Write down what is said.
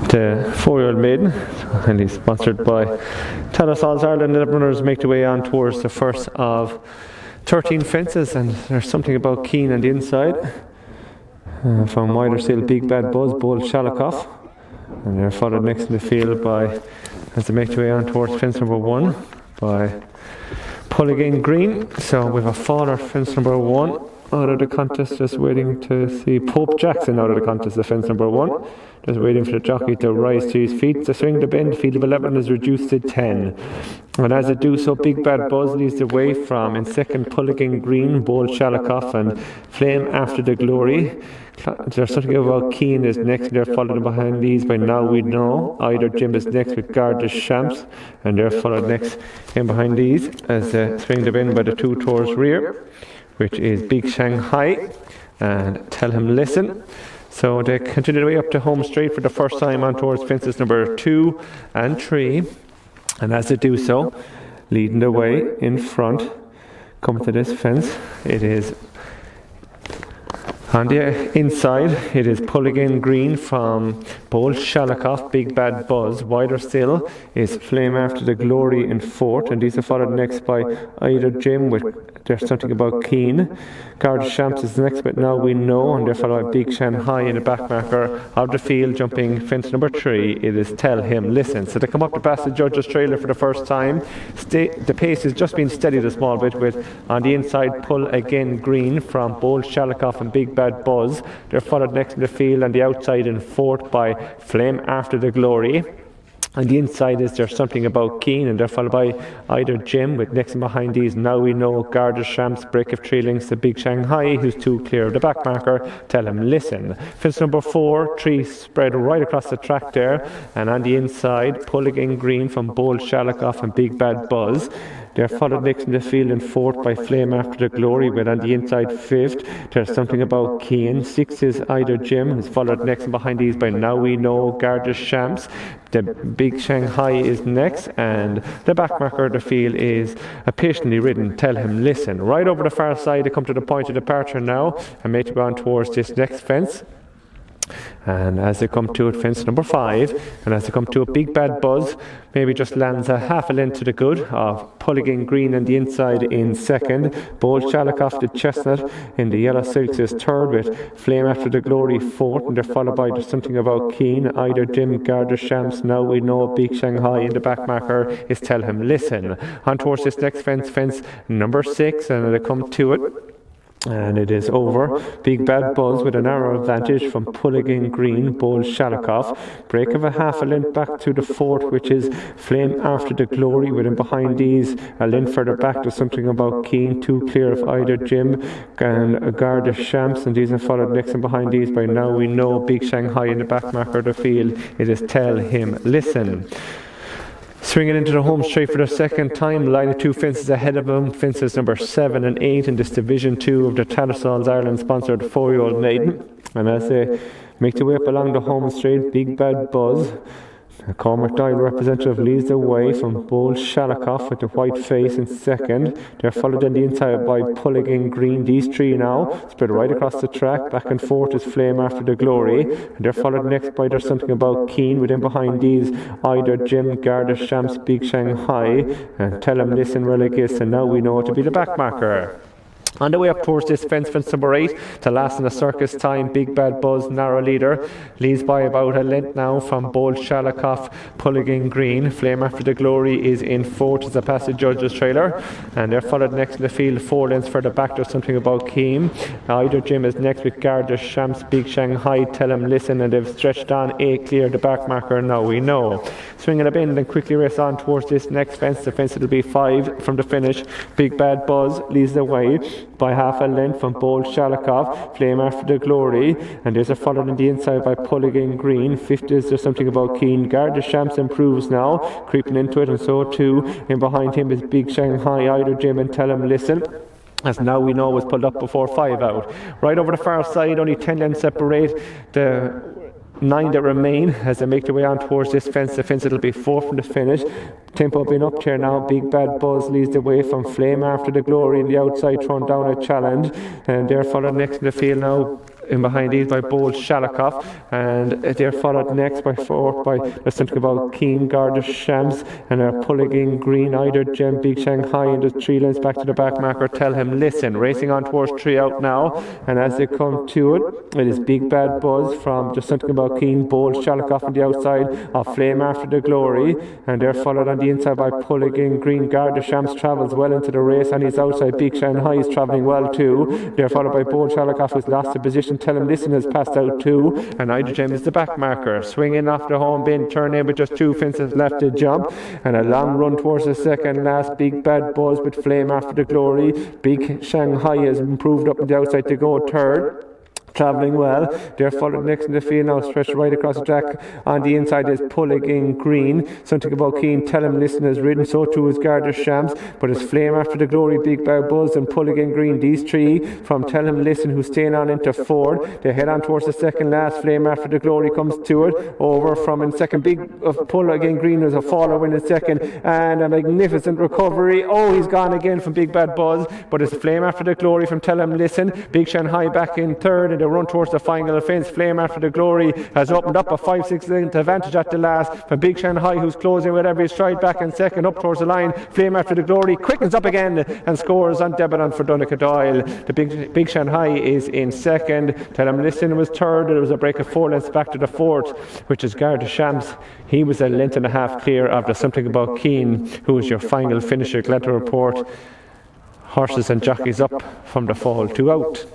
the 4yo Maiden, and he's sponsored by Tattersalls Ireland. 11 runners make their way on towards the first of 13 fences, and there's something about Keane on the inside. From wider still, Big Bad Buzz, Bold Shalikoff, and they're followed next in the field by, as they make their way on towards fence number 1, by Pulligan Green. So we have a faller fence number 1 out of the contest, just waiting to see Pope Jackson out of the contest, the fence number 1. Just waiting for the jockey to rise to his feet. To swing the bend, field of 11 is reduced to 10. And as it do so, Big Bad Buzz leads the way from, in second, Pulligan Green, Bold Shalikoff, and Flame After the Glory. There's something about Keane is next, they're followed behind these by Now We Know. Either Jim is next with Garda Shamps, and they're followed next in behind these as they swing the bend by the 2 towards rear, which is Big Shanghai and Tell Him Listen. So they continue their way up to home straight for the first time on towards fences number 2 and 3. And as they do so, leading the way in front, coming to this fence, it is on the inside, it is Pulligan Green from Bold Shalikoff, Big Bad Buzz. Wider still is Flame After the Glory in 4th, and these are followed next by Either Jim with There's Something About Keane. Garda Shamps is next, but Now We Know, and they're followed by Big Shanghai in the back marker of the field, jumping fence number 3. It is Tell Him Listen. So they come up to pass the judge's trailer for the first time. The pace has just been steadied a small bit with, on the inside, Pulligan Green from Bold Shalikoff and Big Bad Buzz. They're followed next in the field on the outside in 4th by Flame After the Glory. On the inside is There's Something About Keane, and they're followed by Either Jim with next and behind these Now We Know, Garda Shamps, Break of 3 lengths to Big Shanghai, who's 2 clear of the back marker. Tell Him Listen. Fence number 4, 3 spread right across the track there, and on the inside Pulligan Green from Bold Shalikoff and Big Bad Buzz. They're followed next in the field in 4th by Flame After the Glory, with on the inside 5th, There's Something About Keane. 6th is Either Jim, who's followed next and behind these by Now We Know, Garda Shamps. The Big Shanghai is next, and the back marker of the field is a patiently ridden Tell Him Listen. Right over the far side, they come to the point of departure now and make it on towards this next fence. And as they come to it, fence number 5, and as they come to it, Big Bad Buzz maybe just lands a half a length to the good of Pulligan Green on the inside in 2nd. Bold Shalikoff the Chestnut in the yellow silks is 3rd, with Flame After the Glory 4th, and they're followed by There's Something About Keane, Either Jim, Garda Shamps, Now We Know, Big Shanghai in the back marker is Tell Him Listen. On towards this next fence number 6, and they come to it, and it is over. Big Bad Buzz with a narrow advantage from Pulligan Green, Bold Shalikoff. Break of a half a length back to the 4th, which is Flame After the Glory, with in behind these a length further back to Something About Keane, 2 clear of Either Jim and Garda Shamps, and these are followed next and behind these by Now We Know, Big Shanghai in the back marker of the field. It is Tell Him Listen. Swinging into the home straight for the second time, line of 2 fences ahead of them, fences number 7 and 8 in this Division 2 of the Tattersalls Ireland sponsored 4yo Maiden. And as they make their way up along the home straight, Big Bad Buzz, Cormac Doyle representative, leads the way from Bold Shalikoff with the white face in 2nd. They're followed on the inside by Pulligan Green. These 3 now spread right across the track. Back and forth is Flame After the Glory, and they're followed next by There's Something About Keane, within behind these Either Jim, Garda Shamps, Big Shanghai, and Tell Him Listen, Relegis, and Now We Know to be the back marker. On the way up towards this fence number 8, to last in the circus time, Big Bad Buzz, narrow leader, leads by about a length now from Bold Shalikoff, Pulligan Green. Flame After the Glory is in 4th as a pass the judge's trailer, and they're followed next in the field 4 lengths further back. There's Something About Keane. Either Jim is next with Garda Shamps, Big Shanghai, Tell Him Listen, and they've stretched on 8 clear the back marker. Now We Know. Swinging a bend and quickly race on towards this next fence. The fence will be 5 from the finish. Big Bad Buzz leads the way by half a length from Bold Shalikoff, Flame After the Glory, and there's a followed on the inside by Pulligan Green. 5th is There's Something About Keane. Garda Shamps improves now, creeping into it, and so too in behind him is Big Shanghai, Either Jim, and Tell Him Listen, as Now We Know was pulled up before 5 out. Right over the far side, only 10 lengths separate the 9 that remain as they make their way on towards this fence. The fence it'll be 4 from the finish. Tempo being up here now. Big Bad Buzz leads the way from Flame After the Glory in the outside, throwing down a challenge, and they're followed next in the field now. in behind these by Bold Shalikoff, and they're followed next by fourth by, let's think about Keen, Garda Shams, and Pulligan Green, Eider Gem, Big Shanghai, and the 3 lengths back to the back marker. Tell Him Listen, racing on towards 3 out now, and as they come to it, it is Big Bad Buzz from just something about Keen, Bold Shalikoff on the outside of Flame After the Glory, and they're followed on the inside by Pulligan Green. Garda Shams travels well into the race, and he's outside. Big Shanghai is travelling well too. They're followed by Bold Shalikoff, who's lost the position. Tell Him Listen has passed out too, and Eider Gem is the back marker. Swinging off the home bin, turn in with just 2 fences left to jump, and a long run towards the second last. Big Bad Buzz with Flame After the Glory. Big Shanghai has improved up on the outside to go third, travelling well. They're followed next in the field now, stretched right across the track. On the inside is Pulligan Green. Something about Keen, Tell Him Listen has ridden, so too is Garda Shams, but it's Flame After the Glory, Big Bad Buzz and Pulligan Green. These 3 from Tell Him Listen, who's staying on into 4th. They head on towards the second last. Flame After the Glory comes to it, over from in second. Big Pulligan Green was a follow in second, and a magnificent recovery. Oh, he's gone again from Big Bad Buzz, but it's Flame After the Glory from Tell Him Listen. Big Shanghai back in 3rd, and they run towards the final fence. Flame After the Glory has opened up a 5-6 length advantage at the last from Big Shanghai, who's closing with every stride back in second up towards the line. Flame After the Glory quickens up again and scores on Debenham for Donegal Doyle. The Big Shanghai is in second. Tell Him Listen was third. There was a break of 4 lengths back to the 4th, which is Garda Shams. He was a length and a half clear of the Something About Keen, who was your final finisher. Glad to report horses and jockeys up from the fall 2 out.